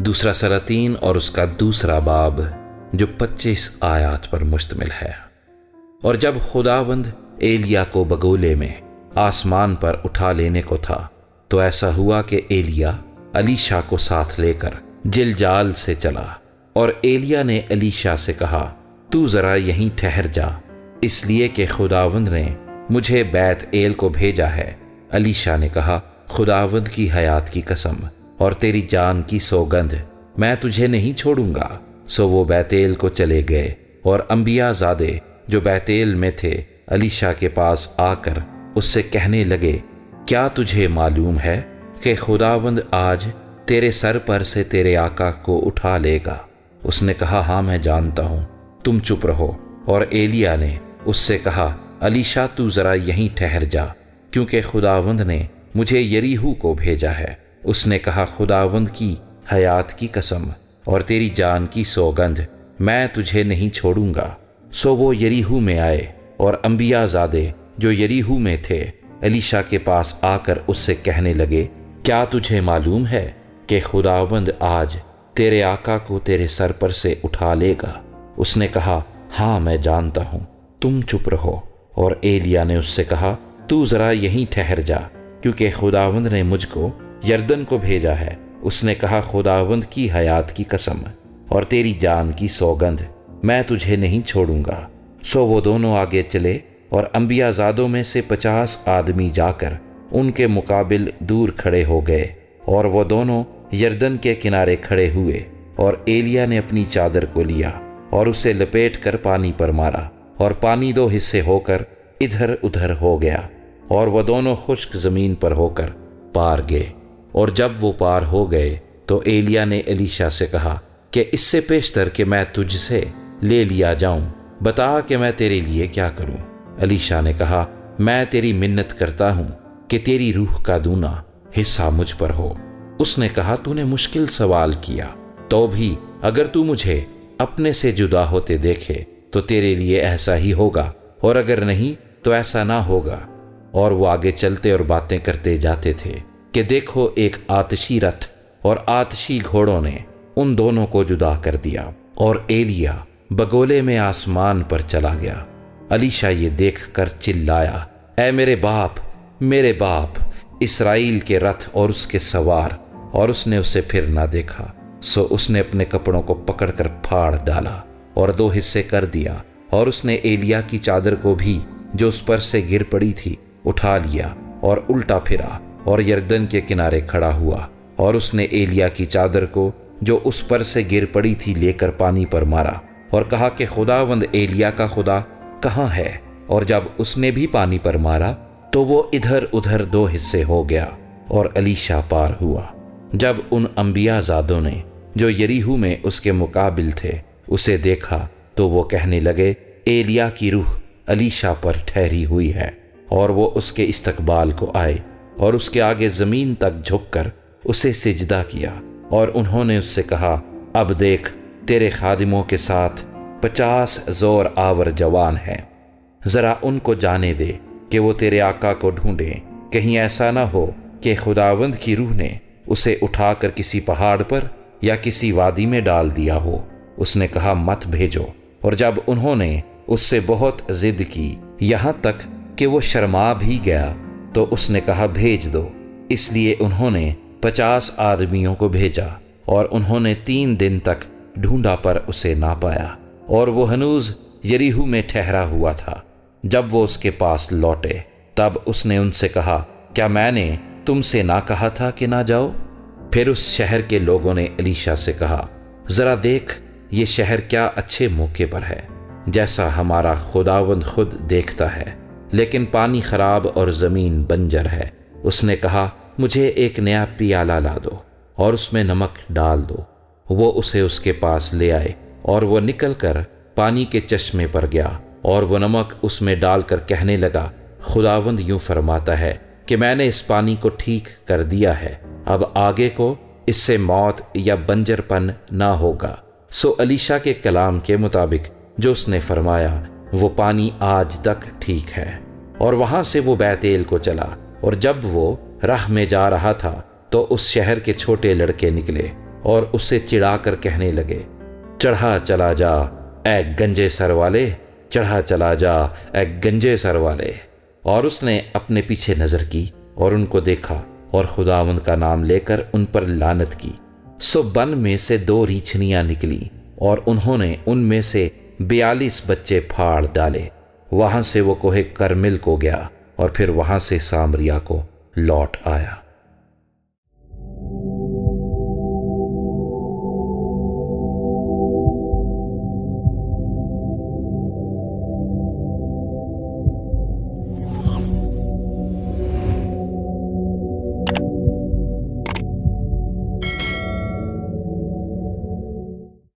دوسرا سلاطین اور اس کا دوسرا باب جو 25 آیات پر مشتمل ہے۔ اور جب خداوند ایلیا کو بگولے میں آسمان پر اٹھا لینے کو تھا تو ایسا ہوا کہ ایلیا الیشا کو ساتھ لے کر جلجال سے چلا، اور ایلیا نے الیشا سے کہا تو ذرا یہیں ٹھہر جا، اس لیے کہ خداوند نے مجھے بیت ایل کو بھیجا ہے۔ الیشا نے کہا خداوند کی حیات کی قسم اور تیری جان کی سوگند، میں تجھے نہیں چھوڑوں گا۔ سو وہ بیت ایل کو چلے گئے، اور انبیاء زادے جو بیت ایل میں تھے الیشا کے پاس آ کر اس سے کہنے لگے کیا تجھے معلوم ہے کہ خداوند آج تیرے سر پر سے تیرے آقا کو اٹھا لے گا؟ اس نے کہا ہاں میں جانتا ہوں، تم چپ رہو۔ اور ایلیا نے اس سے کہا الیشا تو ذرا یہیں ٹھہر جا، کیونکہ خداوند نے مجھے یریہو کو بھیجا ہے۔ اس نے کہا خداوند کی حیات کی قسم اور تیری جان کی سوگند، میں تجھے نہیں چھوڑوں گا۔ سو وہ یریہو میں آئے، اور انبیاء زادے جو یریہو میں تھے الیشا کے پاس آ کر اس سے کہنے لگے کیا تجھے معلوم ہے کہ خداوند آج تیرے آقا کو تیرے سر پر سے اٹھا لے گا؟ اس نے کہا ہاں میں جانتا ہوں، تم چپ رہو۔ اور ایلیا نے اس سے کہا تو ذرا یہیں ٹھہر جا، کیونکہ خداوند نے مجھ کو یردن کو بھیجا ہے۔ اس نے کہا خداوند کی حیات کی قسم اور تیری جان کی سوگند، میں تجھے نہیں چھوڑوں گا۔ سو وہ دونوں آگے چلے، اور انبیاء زادوں میں سے 50 آدمی جا کر ان کے مقابل دور کھڑے ہو گئے، اور وہ دونوں یردن کے کنارے کھڑے ہوئے، اور ایلیا نے اپنی چادر کو لیا اور اسے لپیٹ کر پانی پر مارا، اور پانی 2 حصے ہو کر ادھر ادھر ہو گیا، اور وہ دونوں خشک زمین پر ہو کر پار گئے۔ اور جب وہ پار ہو گئے تو ایلیا نے الیشا سے کہا کہ اس سے پیشتر کہ میں تجھ سے لے لیا جاؤں، بتا کہ میں تیرے لیے کیا کروں؟ الیشا نے کہا میں تیری منت کرتا ہوں کہ تیری روح کا دونا حصہ مجھ پر ہو۔ اس نے کہا تو نے مشکل سوال کیا، تو بھی اگر تو مجھے اپنے سے جدا ہوتے دیکھے تو تیرے لیے ایسا ہی ہوگا، اور اگر نہیں تو ایسا نہ ہوگا۔ اور وہ آگے چلتے اور باتیں کرتے جاتے تھے کہ دیکھو ایک آتشی رتھ اور آتشی گھوڑوں نے ان دونوں کو جدا کر دیا، اور ایلیا بگولے میں آسمان پر چلا گیا۔ الیشا یہ دیکھ کر چلایا اے میرے باپ اسرائیل کے رتھ اور اس کے سوار، اور اس نے اسے پھر نہ دیکھا۔ سو اس نے اپنے کپڑوں کو پکڑ کر پھاڑ ڈالا اور 2 حصے کر دیا، اور اس نے ایلیا کی چادر کو بھی جو اس پر سے گر پڑی تھی اٹھا لیا، اور الٹا پھرا اور یردن کے کنارے کھڑا ہوا، اور اس نے ایلیا کی چادر کو جو اس پر سے گر پڑی تھی لے کر پانی پر مارا، اور کہا کہ خداوند ایلیا کا خدا کہاں ہے؟ اور جب اس نے بھی پانی پر مارا تو وہ ادھر ادھر 2 حصے ہو گیا، اور الیشا پار ہوا۔ جب ان انبیاء زادوں نے جو یریہو میں اس کے مقابل تھے اسے دیکھا تو وہ کہنے لگے ایلیا کی روح الیشا پر ٹھہری ہوئی ہے، اور وہ اس کے استقبال کو آئے اور اس کے آگے زمین تک جھک کر اسے سجدہ کیا، اور انہوں نے اس سے کہا اب دیکھ تیرے خادموں کے ساتھ 50 زور آور جوان ہیں، ذرا ان کو جانے دے کہ وہ تیرے آقا کو ڈھونڈیں، کہیں ایسا نہ ہو کہ خداوند کی روح نے اسے اٹھا کر کسی پہاڑ پر یا کسی وادی میں ڈال دیا ہو۔ اس نے کہا مت بھیجو۔ اور جب انہوں نے اس سے بہت ضد کی یہاں تک کہ وہ شرما بھی گیا تو اس نے کہا بھیج دو۔ اس لیے انہوں نے 50 آدمیوں کو بھیجا، اور انہوں نے 3 دن تک ڈھونڈا پر اسے نہ پایا، اور وہ ہنوز یریہو میں ٹھہرا ہوا تھا۔ جب وہ اس کے پاس لوٹے تب اس نے ان سے کہا کیا میں نے تم سے نہ کہا تھا کہ نہ جاؤ؟ پھر اس شہر کے لوگوں نے الیشا سے کہا ذرا دیکھ یہ شہر کیا اچھے موقع پر ہے، جیسا ہمارا خداوند خود دیکھتا ہے، لیکن پانی خراب اور زمین بنجر ہے۔ اس نے کہا مجھے ایک نیا پیالہ لا دو اور اس میں نمک ڈال دو۔ وہ اسے اس کے پاس لے آئے، اور وہ نکل کر پانی کے چشمے پر گیا، اور وہ نمک اس میں ڈال کر کہنے لگا خداوند یوں فرماتا ہے کہ میں نے اس پانی کو ٹھیک کر دیا ہے، اب آگے کو اس سے موت یا بنجر پن نہ ہوگا۔ سو الیشا کے کلام کے مطابق جو اس نے فرمایا وہ پانی آج تک ٹھیک ہے۔ اور وہاں سے وہ بیت ایل کو چلا، اور جب وہ راہ میں جا رہا تھا تو اس شہر کے چھوٹے لڑکے نکلے اور اسے چڑھا کر کہنے لگے، چڑھا چلا جا اے گنجے سر والے، چڑھا چلا جا اے گنجے سر والے۔ اور اس نے اپنے پیچھے نظر کی اور ان کو دیکھا اور خداوند کا نام لے کر ان پر لعنت کی۔ سو بن میں سے 2 ریچھنیاں نکلی اور انہوں نے ان میں سے 42 بچے پھاڑ ڈالے۔ وہاں سے وہ کوہ کرمل کو گیا اور پھر وہاں سے سامریا کو لوٹ آیا۔